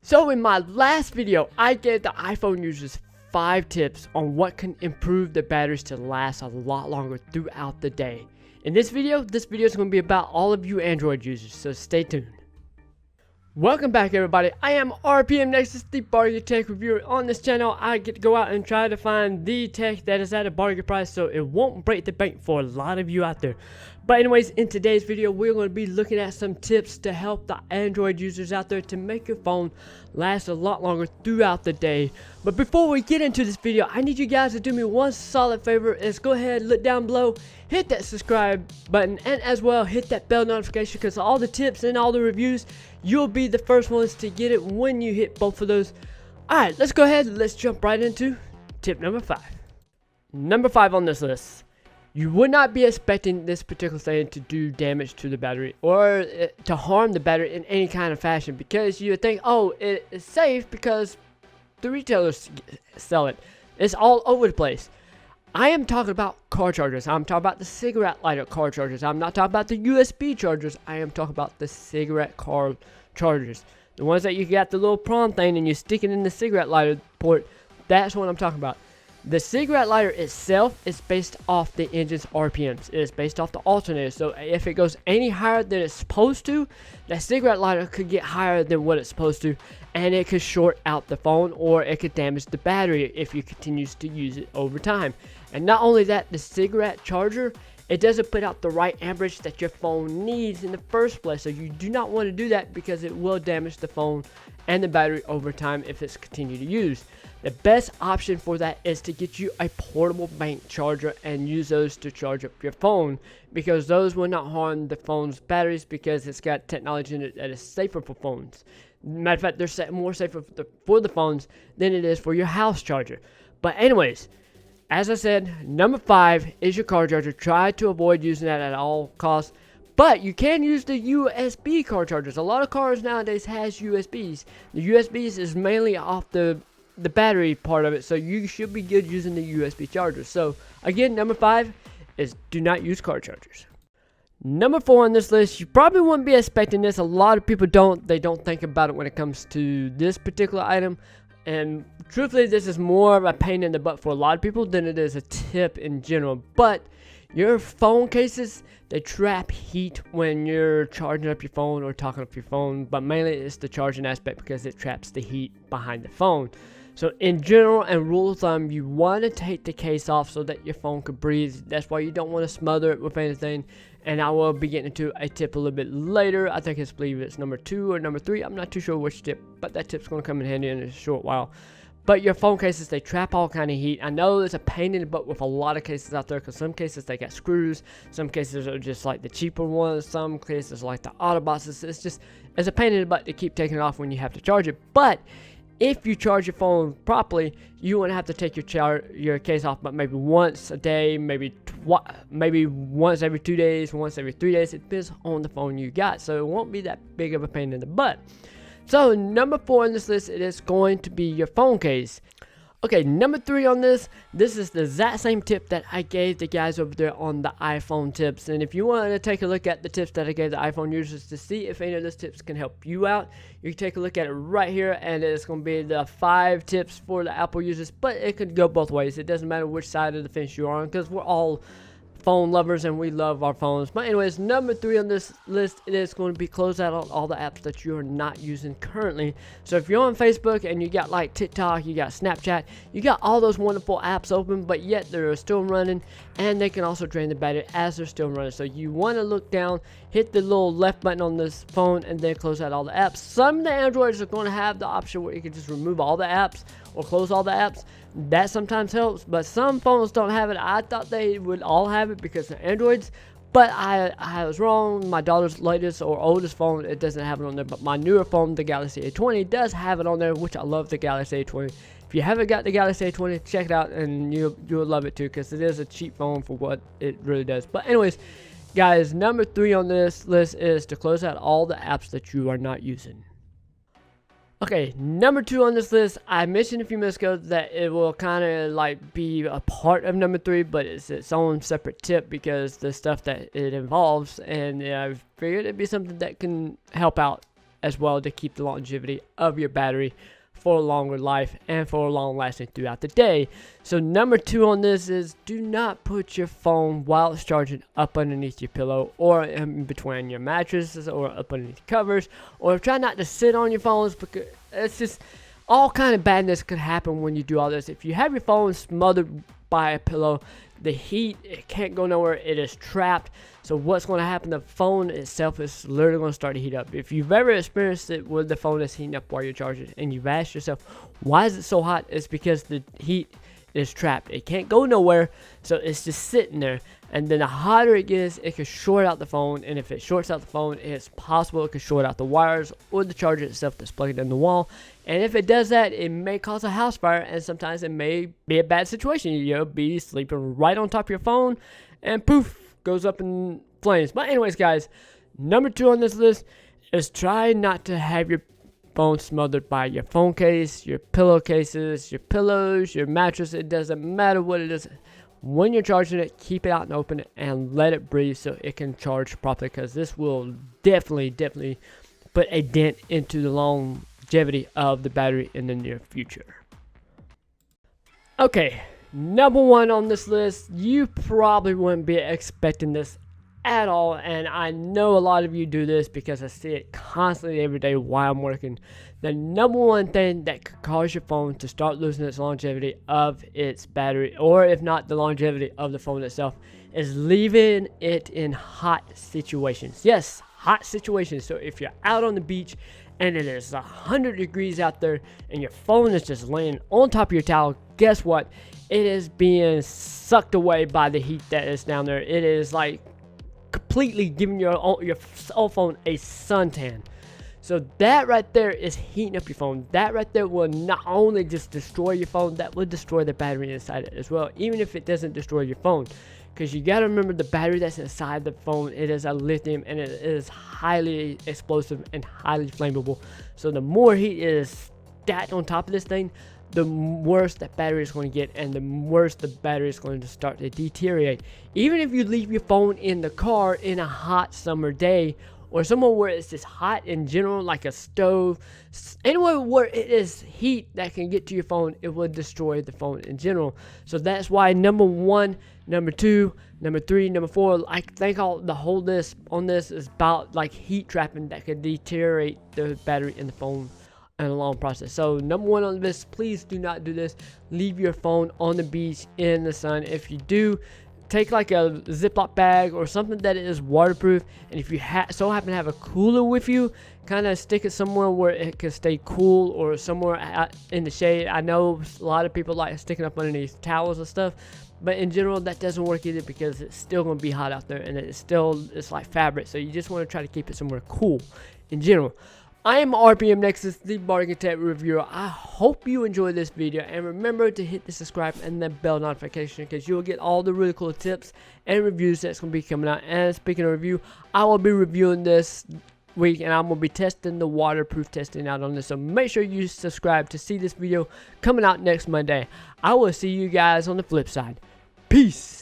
So in my last video, I gave the iPhone users 5 tips on what can improve the batteries to last a lot longer throughout the day. In this video is going to be about all of you Android users, so stay tuned. Welcome back everybody, I am RPM Nexus, the bargain tech reviewer. On this channel, I get to go out and try to find the tech that is at a bargain price so it won't break the bank for a lot of you out there. But anyways, in today's video, we're going to be looking at some tips to help the Android users out there to make your phone last a lot longer throughout the day. But before we get into this video, I need you guys to do me one solid favor. Is go ahead, look down below, hit that subscribe button, and as well hit that bell notification, because all the tips and all the reviews, you'll be the first ones to get it when you hit both of those. Alright, let's go ahead, let's jump right into tip number 5. Number 5 on this list. You would not be expecting this particular thing to do damage to the battery or to harm the battery in any kind of fashion, because you would think, oh, it's safe because the retailers sell it. It's all over the place. I am talking about car chargers. I'm talking about the cigarette lighter car chargers. I'm not talking about the USB chargers. I am talking about the cigarette car chargers. The ones that you got the little prong thing and you stick it in the cigarette lighter port. That's what I'm talking about. The cigarette lighter itself is based off the engine's RPMs. It is based off the alternator. So if it goes any higher than it's supposed to, that cigarette lighter could get higher than what it's supposed to, and it could short out the phone, or it could damage the battery if you continues to use it over time. And not only that, the cigarette charger, it doesn't put out the right amperage that your phone needs in the first place. So you do not want to do that, because it will damage the phone and the battery over time if it's continued to use. The best option for that is to get you a portable bank charger and use those to charge up your phone, because those will not harm the phone's batteries, because it's got technology in it that is safer for phones. Matter of fact, they're more safer for the phones than it is for your house charger. But anyways, as I said, number 5 is your car charger. Try to avoid using that at all costs. But you can use the USB car chargers. A lot of cars nowadays has USBs. The USBs is mainly off the battery part of it, so you should be good using the USB chargers. So again, number 5 is do not use car chargers. Number 4 on this list, you probably wouldn't be expecting this. A lot of people don't think about it when it comes to this particular item, and truthfully this is more of a pain in the butt for a lot of people than it is a tip in general. But your phone cases, they trap heat when you're charging up your phone or talking up your phone, but mainly it's the charging aspect, because it traps the heat behind the phone. So in general and rule of thumb, you want to take the case off so that your phone could breathe. That's why you don't want to smother it with anything. And I will be getting into a tip a little bit later. I think believe it's number 2 or number 3. I'm not too sure which tip, but that tip's going to come in handy in a short while. But your phone cases, they trap all kind of heat. I know it's a pain in the butt with a lot of cases out there, because some cases they got screws, some cases are just like the cheaper ones, some cases like the Autobots. It's a pain in the butt to keep taking it off when you have to charge it. But if you charge your phone properly, you won't have to take your case off, but maybe once a day, maybe once every 2 days, once every 3 days. It depends on the phone you got, so it won't be that big of a pain in the butt. So number 4 on this list, it is going to be your phone case. Okay, number 3 on this is the exact same tip that I gave the guys over there on the iPhone tips. And if you want to take a look at the tips that I gave the iPhone users to see if any of those tips can help you out, you can take a look at it right here, and it's going to be the 5 tips for the Apple users. But it could go both ways. It doesn't matter which side of the fence you're on, because we're all phone lovers and we love our phones. But anyways, number 3 on this list, it is going to be close out all the apps that you are not using currently. So if you're on Facebook and you got like TikTok, you got Snapchat, you got all those wonderful apps open, but yet they're still running, and they can also drain the battery as they're still running. So you want to look down, hit the little left button on this phone, and then close out all the apps. Some of the Androids are going to have the option where you can just remove all the apps or close all the apps. That sometimes helps, but some phones don't have it. I thought they would all have it because they're Androids, but I was wrong. My daughter's latest or oldest phone, it doesn't have it on there, but my newer phone, the Galaxy A20, does have it on there, which I love the Galaxy A20. If you haven't got the Galaxy A20, check it out, and you'll love it too, because it is a cheap phone for what it really does. But anyways, guys, number 3 on this list is to close out all the apps that you are not using. Okay, number 2 on this list, I mentioned a few minutes ago that it will kind of like be a part of number 3, but it's its own separate tip because the stuff that it involves, and I figured it'd be something that can help out as well to keep the longevity of your battery for a longer life and for long lasting throughout the day. So number 2 on this is do not put your phone while it's charging up underneath your pillow or in between your mattresses or up underneath covers, or try not to sit on your phones, because it's just all kind of badness could happen when you do all this. If you have your phone smothered by a pillow, the heat, it can't go nowhere, it is trapped. So what's going to happen, the phone itself is literally going to start to heat up. If you've ever experienced it where the phone is heating up while you're charging and you've asked yourself, why is it so hot? It's because the heat is trapped. It can't go nowhere, so it's just sitting there. And then the hotter it gets, it can short out the phone, and if it shorts out the phone, it's possible it could short out the wires or the charger itself that's plugged in the wall. And if it does that, it may cause a house fire, and sometimes it may be a bad situation. You'll be sleeping right on top of your phone, and poof, goes up in flames. But anyways, guys, number 2 on this list is try not to have your phone smothered by your phone case, your pillowcases, your pillows, your mattress. It doesn't matter what it is. When you're charging it, keep it out and open and let it breathe so it can charge properly, because this will definitely put a dent into the longevity of the battery in the near future. Okay, number 1 on this list, you probably wouldn't be expecting this at all, and I know a lot of you do this because I see it constantly every day while I'm working. The number 1 thing that could cause your phone to start losing its longevity of its battery, or if not the longevity of the phone itself, is leaving it in hot situations. Yes, hot situations. So if you're out on the beach and it is 100 degrees out there and your phone is just laying on top of your towel, guess what? It is being sucked away by the heat that is down there. It is like completely giving your cell phone a suntan. So that right there is heating up your phone. That right there will not only just destroy your phone, that will destroy the battery inside it as well, even if it doesn't destroy your phone. Because you got to remember, the battery that's inside the phone, it is a lithium, and it is highly explosive and highly flammable. So the more heat is stacked on top of this thing, the worse that battery is going to get, and the worse the battery is going to start to deteriorate. Even if you leave your phone in the car in a hot summer day, or somewhere where it's just hot in general, like a stove, anywhere where it is heat that can get to your phone, it will destroy the phone in general. So that's why number 1, number 2, number 3, number 4, I think the whole list on this is about like heat trapping that could deteriorate the battery in the phone in a long process. So number 1 on the list, please do not do this. Leave your phone on the beach in the sun. If you do, take like a Ziploc bag or something that is waterproof, and if you so happen to have a cooler with you, kind of stick it somewhere where it can stay cool, or somewhere out in the shade. I know a lot of people like sticking up underneath towels and stuff, but in general that doesn't work either, because it's still going to be hot out there, and it's like fabric, so you just want to try to keep it somewhere cool in general. I am RPM Nexus, the bargain tech reviewer. I hope you enjoyed this video, and remember to hit the subscribe and the bell notification, because you'll get all the really cool tips and reviews that's going to be coming out. And speaking of review, I will be reviewing this week, and I'm going to be testing the waterproof testing out on this. So make sure you subscribe to see this video coming out next Monday. I will see you guys on the flip side. Peace.